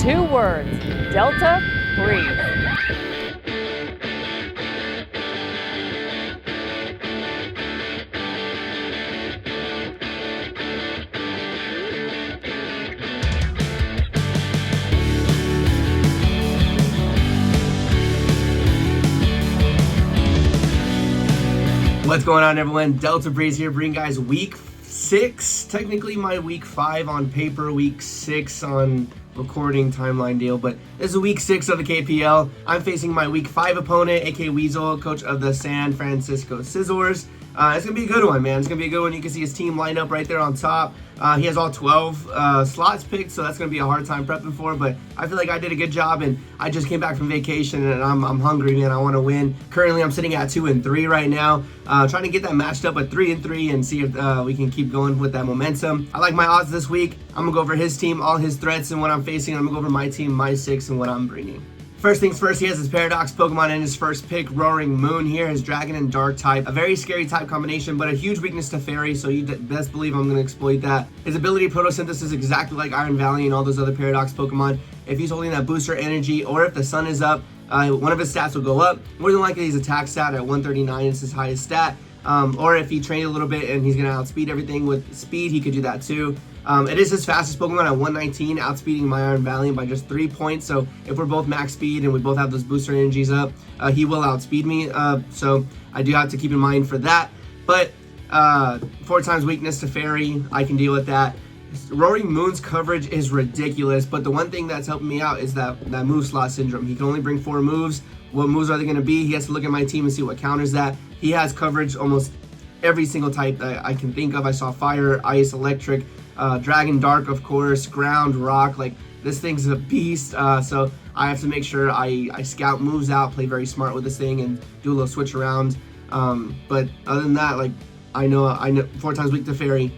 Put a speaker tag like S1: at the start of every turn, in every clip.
S1: 2 words, Delta Breeze.
S2: What's going on, everyone? Delta Breeze here, bringing guys week 6, technically my week 5 on paper, week 6 on recording timeline deal, but this is week 6 of the KPL. I'm facing my week 5 opponent, aka Weasel, coach of the San Francisco Scizors. It's gonna be a good one, man. It's gonna be a good one. You can see his team lined up right there on top. He has all 12 slots picked, so that's gonna be a hard time prepping for, but I feel like I did a good job, and I just came back from vacation and I'm hungry, man. I want to win. Currently I'm sitting at 2-3 right now, trying to get that matched up at 3-3 and see if we can keep going with that momentum. I like my odds this week. I'm gonna go over his team, all his threats and what I'm facing. I'm gonna go over my team, my 6, and what I'm bringing. First things first, he has his Paradox Pokemon in his first pick, Roaring Moon here, his Dragon and Dark type. A very scary type combination, but a huge weakness to Fairy, so you best believe I'm going to exploit that. His ability Photosynthesis is exactly like Iron Valley and all those other Paradox Pokemon. If he's holding that booster energy, or if the sun is up, one of his stats will go up. More than likely, his attack stat at 139 is his highest stat. Or if he trained a little bit and he's going to outspeed everything with speed, he could do that too. It is his fastest Pokemon at 119, outspeeding my Iron Valley by just 3 points. So if we're both max speed and we both have those booster energies up, he will outspeed me. So I do have to keep in mind for that. But 4 times weakness to Fairy, I can deal with that. Roaring Moon's coverage is ridiculous, but the one thing that's helping me out is that move slot syndrome. He can only bring 4 moves. What moves are they going to be? He has to look at my team and see what counters that. He has coverage almost every single type that I can think of. I saw Fire, Ice, Electric, Dragon, Dark, of course, Ground, Rock. Like, this thing's a beast. So I have to make sure I scout moves out, play very smart with this thing, and do a little switch around. But other than that, like, I know 4 times weak to Fairy.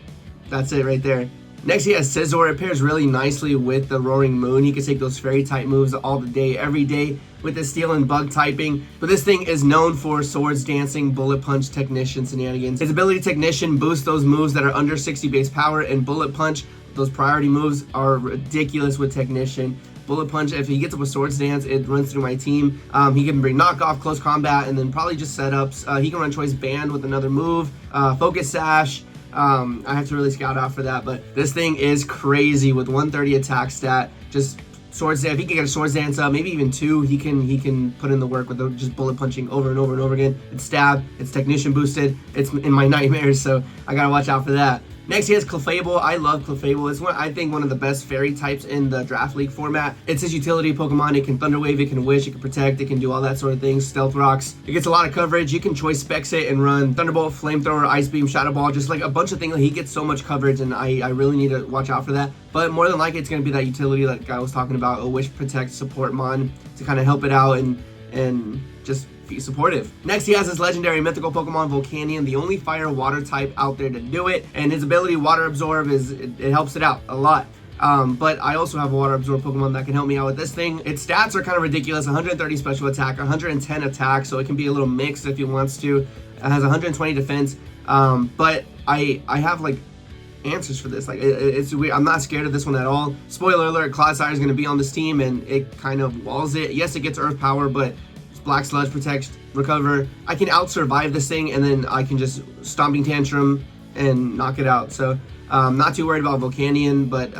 S2: That's it right there. Next, he has Scizor. It pairs really nicely with the Roaring Moon. He can take those Fairy type moves all the day, every day with the Steel and Bug typing. But this thing is known for Swords Dancing, Bullet Punch, Technician shenanigans. His ability Technician boosts those moves that are under 60 base power, and Bullet Punch, those priority moves, are ridiculous with Technician. Bullet Punch, if he gets up with Swords Dance, it runs through my team. He can bring Knockoff, Close Combat, and then probably just setups. He can run Choice Band with another move, Focus Sash. I have to really scout out for that, but this thing is crazy with 130 attack stat. Just Swords Dance. If he can get a Swords Dance up, maybe even 2, he can put in the work with just bullet punching over and over and over again. It's Stab, it's Technician boosted, it's in my nightmares, so I gotta watch out for that. Next, he has Clefable. I love Clefable. It's I think one of the best Fairy types in the Draft League format. It's his utility Pokemon. It can Thunder Wave, it can Wish, it can Protect, it can do all that sort of things. Stealth Rocks. It gets a lot of coverage. You can Choice Specs it and run Thunderbolt, Flamethrower, Ice Beam, Shadow Ball, just like a bunch of things. He gets so much coverage, and I really need to watch out for that. But more than likely, it's going to be that utility like I was talking about, a Wish, Protect, Support Mon to kind of help it out and just be supportive. Next, he has his legendary mythical Pokemon Volcanion, the only fire water type out there to do it, and his ability Water Absorb it helps it out a lot. But I also have a Water Absorb Pokemon that can help me out with this thing. Its stats are kind of ridiculous: 130 special attack, 110 attack, so it can be a little mixed if he wants to. It has 120 defense, but I have like answers for this. Like, it's weird. I'm not scared of this one at all. Spoiler alert: Clodsire is going to be on this team, and it kind of walls it. Yes, it gets Earth Power, but Black Sludge, Protect, Recover. I can out-survive this thing, and then I can just Stomping Tantrum and knock it out. So not too worried about Volcanion, but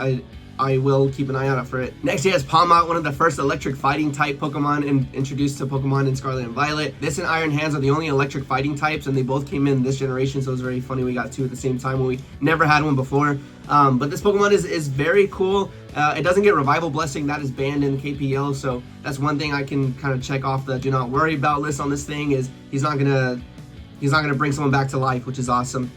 S2: I will keep an eye out for it. Next, he has Palmot, one of the first electric fighting type Pokemon introduced to Pokemon in Scarlet and Violet. This and Iron Hands are the only electric fighting types, and they both came in this generation, so it was very funny we got 2 at the same time when we never had one before. But this Pokemon is very cool. It doesn't get Revival Blessing. That is banned in KPL, so that's one thing I can kind of check off the do not worry about list on this thing. Is he's not gonna bring someone back to life, which is awesome.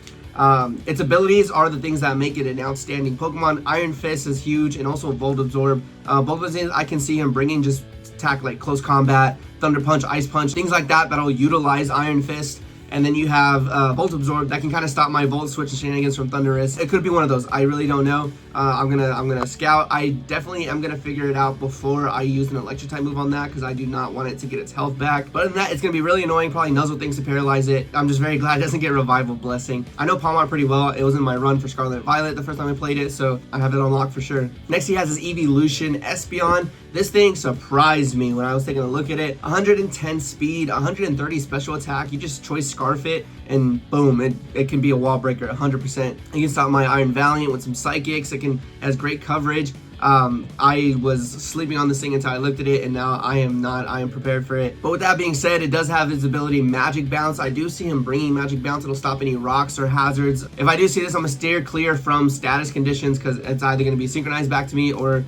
S2: Its abilities are the things that make it an outstanding Pokemon. Iron Fist is huge, and also Volt Absorb. Both of those I can see him bringing just attack like Close Combat, Thunder Punch, Ice Punch, things like that that'll utilize Iron Fist. And then you have Volt Absorb that can kind of stop my Volt Switch and shenanigans from Thunderous. It could be one of those. I really don't know. I'm gonna scout. I definitely am gonna figure it out before I use an Electric type move on that, because I do not want it to get its health back. But other than that, it's gonna be really annoying. Probably Nuzzle things to paralyze it. I'm just very glad it doesn't get Revival Blessing. I know Palmar pretty well. It was in my run for Scarlet Violet the first time I played it, so I have it unlocked for sure. Next, he has his Evolution Espeon. This thing surprised me when I was taking a look at it. 110 speed, 130 special attack. You just choice Scarf it, and boom, it can be a wall breaker 100%. You can stop my Iron Valiant with some Psychics. Has great coverage. I was sleeping on this thing until I looked at it, and now I am prepared for it. But with that being said, it does have its ability Magic Bounce. I do see him bringing Magic Bounce. It'll stop any rocks or hazards. If I do see this, I'm gonna steer clear from status conditions, because it's either gonna be synchronized back to me or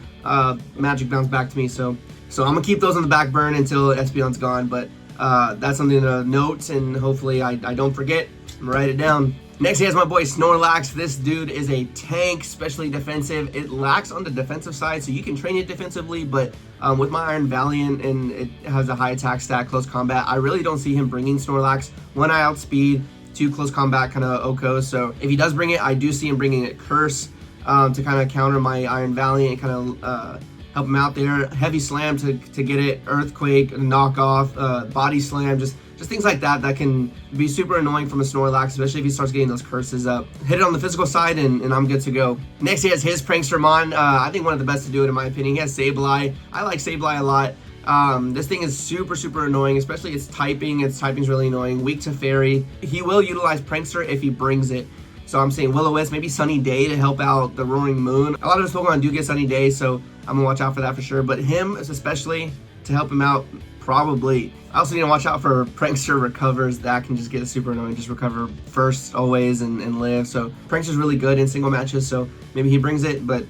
S2: Magic Bounce back to me. So I'm gonna keep those on the back burn until Espeon's gone. But that's something to note, and hopefully I don't forget. I'm gonna write it down. Next, he has my boy Snorlax. This dude is a tank, especially defensive. It lacks on the defensive side, so you can train it defensively, but with my Iron Valiant, and it has a high attack stat, close combat, I really don't see him bringing Snorlax. 1 I outspeed, 2 close combat kind of OHKO, so if he does bring it, I do see him bringing it Curse to kind of counter my Iron Valiant and kind of help him out there. Heavy Slam to get it, Earthquake, knock off, Body Slam, just things like that can be super annoying from a Snorlax, especially if he starts getting those curses up. Hit it on the physical side, and I'm good to go. Next, he has his Prankstermon. I think one of the best to do it, in my opinion. He has Sableye. I like Sableye a lot. This thing is super annoying, especially its typing. Its typing's really annoying. Weak to Fairy. He will utilize Prankster if he brings it. So I'm saying Will-O-Wisp, maybe Sunny Day to help out the Roaring Moon. A lot of his Pokemon do get Sunny Day, so I'm gonna watch out for that for sure. But him, especially, to help him out, probably. I also need to watch out for Prankster Recovers. That can just get super annoying. Just recover first always and live. So Prankster's really good in single matches, so maybe he brings it, but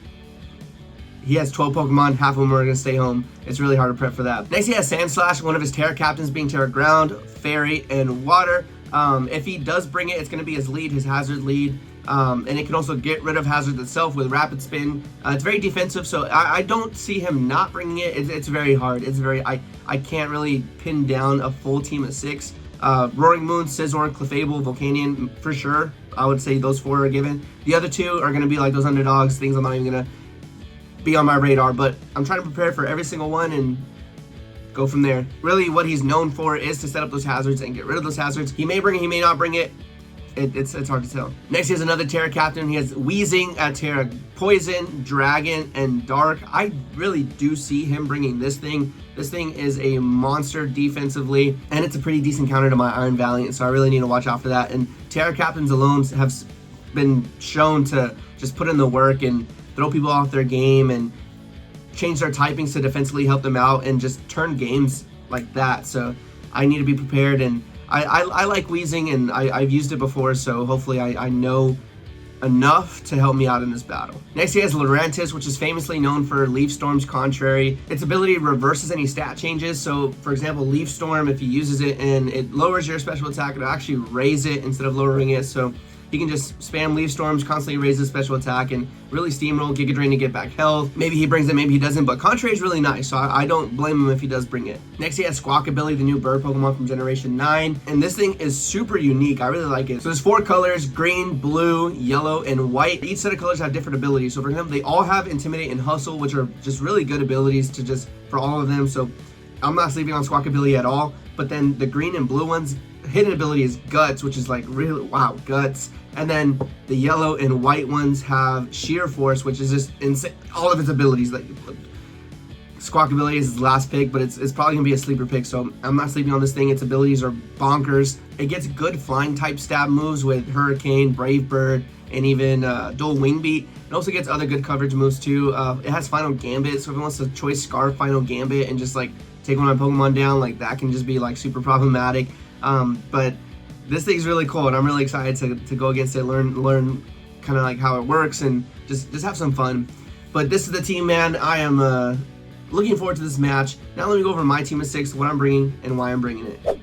S2: he has 12 Pokemon, half of them are going to stay home. It's really hard to prep for that. Next, he has Sandslash, one of his Terra Captains being Terra Ground, Fairy, and Water. If he does bring it, it's going to be his lead, his hazard lead. And it can also get rid of hazard itself with Rapid Spin. It's very defensive, so I don't see him not bringing it. It's very hard. I can't really pin down a full team of 6. Roaring Moon, Scizor, Clefable, Volcanion, for sure. I would say those 4 are given. The other 2 are going to be like those underdogs, things I'm not even going to be on my radar, but I'm trying to prepare for every single one and go from there. Really, what he's known for is to set up those hazards and get rid of those hazards. He may bring it, he may not bring it. It's hard to tell. Next, he has another Terra Captain. He has Weezing at Terra Poison, Dragon, and Dark. I really do see him bringing this thing. This thing is a monster defensively, and it's a pretty decent counter to my Iron Valiant, so I really need to watch out for that. And Terra Captains alone have been shown to just put in the work and throw people off their game and change their typings to defensively help them out and just turn games like that. So I need to be prepared, and I like Weezing, and I've used it before, so hopefully I know enough to help me out in this battle. Next, he has Lurantis, which is famously known for Leaf Storm's Contrary. Its ability reverses any stat changes. So, for example, Leaf Storm, if he uses it and it lowers your special attack, it'll actually raise it instead of lowering it. So he can just spam Leaf Storms, constantly raise his special attack, and really steamroll Giga Drain to get back health. Maybe he brings it, maybe he doesn't, but Contrary is really nice, so I don't blame him if he does bring it. Next, he has Squawkabilly, the new bird Pokemon from Generation 9, and this thing is super unique. I really like it. So there's 4 colors: green, blue, yellow, and white. Each set of colors have different abilities. So for example, they all have Intimidate and Hustle, which are just really good abilities to just for all of them. So I'm not sleeping on Squawkabilly at all. But then the green and blue ones, hidden ability is Guts, which is like really, wow, Guts. And then the yellow and white ones have Sheer Force, which is just insane. All of its abilities, like Squawkabilly is his last pick, but it's probably gonna be a sleeper pick, so I'm not sleeping on this thing. Its abilities are bonkers. It gets good flying type stab moves with Hurricane, Brave Bird, and even Dual Wing Beat. It also gets other good coverage moves too. It has Final Gambit, so if it wants to choice Scarf Final Gambit and just like take one of my Pokemon down, like that can just be like super problematic. But this thing's really cool, and I'm really excited to go against it, learn kind of like how it works, and just have some fun. But this is the team, man. I am looking forward to this match. Now let me go over my team of 6, what I'm bringing, and why I'm bringing it.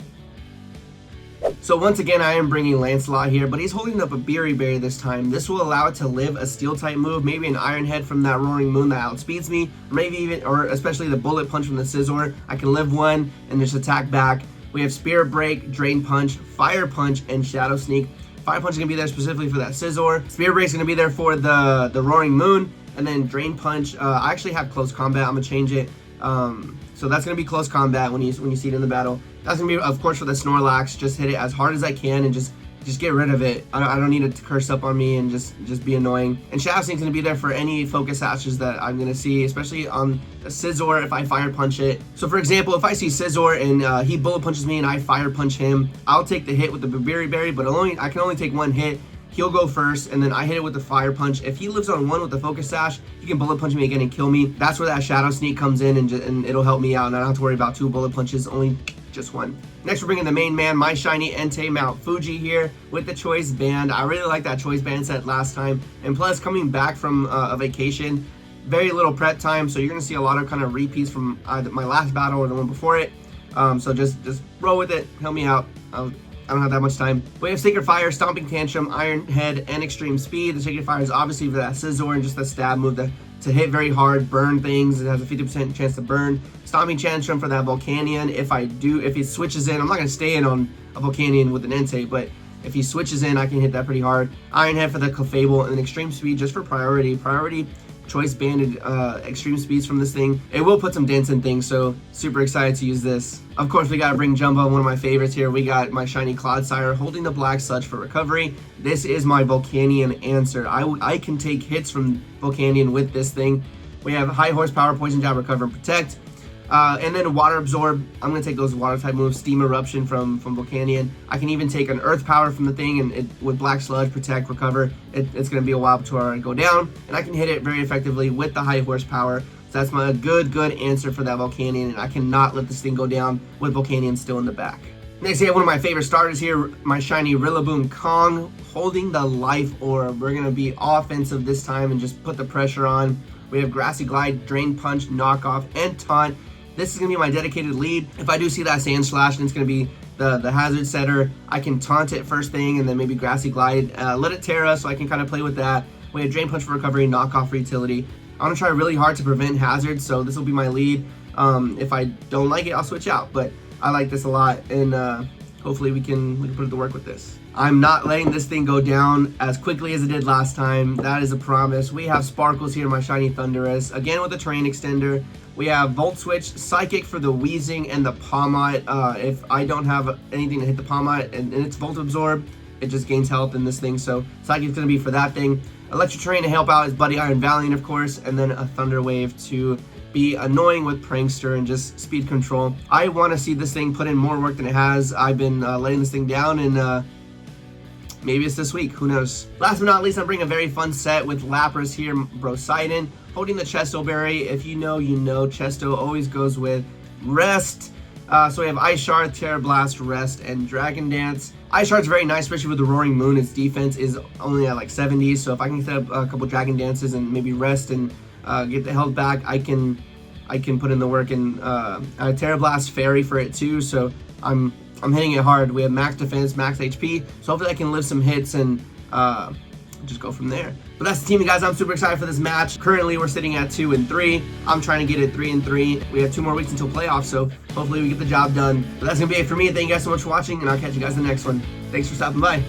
S2: So once again, I am bringing Lancelot here, but he's holding up a Berry this time. This will allow it to live a Steel type move, maybe an Iron Head from that Roaring Moon that outspeeds me, or maybe even, or especially the Bullet Punch from the Scizor. I can live one and just attack back We have Spirit Break, Drain Punch, Fire Punch, and Shadow Sneak. Fire Punch is going to be there specifically for that Scizor. Spirit Break is going to be there for the Roaring Moon. And then Drain Punch, I actually have Close Combat. I'm going to change it. So that's going to be Close Combat when you see it in the battle. That's going to be, of course, for the Snorlax. Just hit it as hard as I can and just get rid of it. I don't need it to curse up on me and just be annoying. And Shadow Sneak's going to be there for any focus sashes that I'm going to see, especially on the Scizor if I Fire Punch it. So for example, if I see Scizor and he Bullet Punches me and I Fire Punch him, I'll take the hit with the Berry, but I can only take one hit. He'll go first, and then I hit it with the Fire Punch. If he lives on one with the Focus Sash, he can Bullet Punch me again and kill me. That's where that Shadow Sneak comes in, and it'll help me out, and I don't have to worry about 2 Bullet Punches, only just 1. Next, we're bringing the main man, my shiny Entei Mount Fuji here with the Choice Band. I really like that Choice Band set last time, and plus coming back from a vacation, very little prep time, so you're going to see a lot of kind of repeats from either my last battle or the one before it. So just roll with it, help me out. I don't have that much time. We have Sacred Fire, Stomping Tantrum, Iron Head, and Extreme Speed. The Sacred Fire is obviously for that Scizor and just the stab move to hit very hard, burn things. It has a 50% chance to burn. Stomping Tantrum for that Volcanion. If he switches in, I'm not going to stay in on a Volcanion with an Entei, but if he switches in, I can hit that pretty hard. Iron Head for the Clefable, and then Extreme Speed just for priority. Choice banded extreme speeds from this thing. It will put some dents in things, so super excited to use this. Of course, we gotta bring Jumbo, one of my favorites here. We got my shiny Clodsire holding the Black Sludge for recovery. This is my Volcanion answer. I can take hits from Volcanion with this thing. We have High Horsepower, Poison Jab, Recover, and Protect. And then Water Absorb. I'm going to take those water type moves. Steam Eruption from Volcanion. I can even take an Earth Power from the thing, and with Black Sludge, Protect, Recover, it's going to be a while before I go down. And I can hit it very effectively with the High Horsepower. So that's my good answer for that Volcanion, and I cannot let this thing go down with Volcanion still in the back. Next, we have one of my favorite starters here, my shiny Rillaboom Kong, holding the Life Orb. We're going to be offensive this time and just put the pressure on. We have Grassy Glide, Drain Punch, Knock Off, and Taunt. This is going to be my dedicated lead. If I do see that Sand Slash and it's going to be the Hazard Setter, I can Taunt it first thing and then maybe Grassy Glide. Let it Terra so I can kind of play with that. We have Drain Punch for recovery, Knock Off for utility. I want to try really hard to prevent hazards, so this will be my lead. If I don't like it, I'll switch out, but I like this a lot, and hopefully we can put it to work with this. I'm not letting this thing go down as quickly as it did last time. That is a promise. We have Sparkles here, my shiny Thundurus, again with the Terrain Extender. We have Volt Switch, Psychic for the Weezing, and the Palmot. If I don't have anything to hit the Palmot and it's Volt Absorb, it just gains health in this thing, so Psychic's going to be for that thing. Electric Terrain to help out is Buddy Iron Valiant, of course, and then a Thunder Wave to be annoying with Prankster and just speed control. I want to see this thing put in more work than it has. I've been letting this thing down, and maybe it's this week, who knows. Last but not least, I'm bringing a very fun set with Lapras here, Brosidon, holding the Chesto Berry. If you know, you know. Chesto always goes with Rest. So we have Ice Shard, Terra Blast, Rest, and Dragon Dance. Ice Shard's very nice, especially with the Roaring Moon. Its defense is only at like 70, so if I can set up a couple Dragon Dances and maybe Rest and get the health back, I can put in the work. And Terra Blast Fairy for it too, so I'm hitting it hard. We have max defense, max HP, so hopefully I can live some hits and just go from there. But that's the team, you guys. I'm super excited for this match. Currently, we're sitting at 2-3. I'm trying to get it 3-3. We have 2 more weeks until playoffs, so hopefully we get the job done. But that's gonna be it for me. Thank you guys so much for watching, and I'll catch you guys in the next one. Thanks for stopping by.